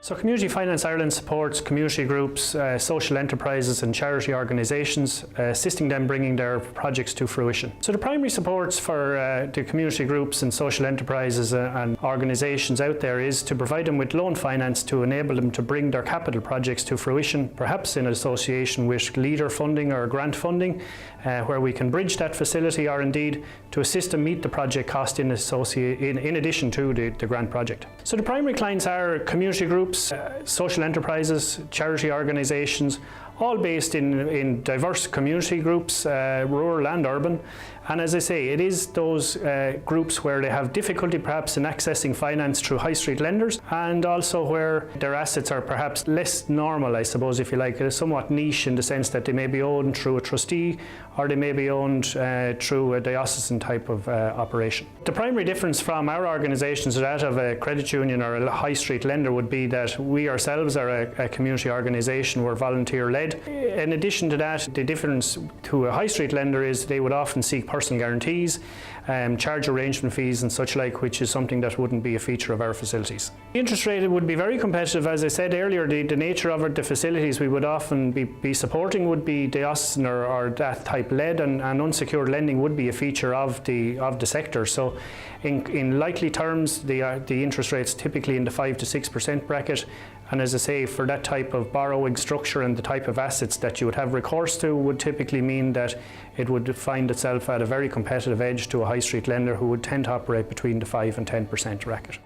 So Community Finance Ireland supports community groups, social enterprises and charity organisations, assisting them bringing their projects to fruition. So the primary supports for the community groups and social enterprises and organisations out there is to provide them with loan finance to enable them to bring their capital projects to fruition, perhaps in association with leader funding or grant funding, where we can bridge that facility, or indeed to assist them meet the project cost in addition to the grant project. So the primary clients are community groups, social enterprises, charity organisations, all based in diverse community groups, rural and urban. And as I say, it is those groups where they have difficulty perhaps in accessing finance through high street lenders, and also where their assets are perhaps less normal, I suppose, if you like. They're somewhat niche in the sense that they may be owned through a trustee, or they may be owned through a diocesan type of operation. The primary difference from our organisations to that of a credit union or a high street lender would be that we ourselves are a community organisation, we're volunteer led. In addition to that, the difference to a high street lender is they would often seek personal guarantees, charge arrangement fees and such like, which is something that wouldn't be a feature of our facilities. The interest rate would be very competitive. As I said earlier, the nature of it, the facilities we would often be supporting would be diocesan or that type led, and unsecured lending would be a feature of the sector. So in likely terms, the interest rates typically in the 5 to 6% bracket. And as I say, for that type of borrowing structure and the type of assets that you would have recourse to would typically mean that it would find itself at a very competitive edge to a high street lender who would tend to operate between the 5 and 10% bracket.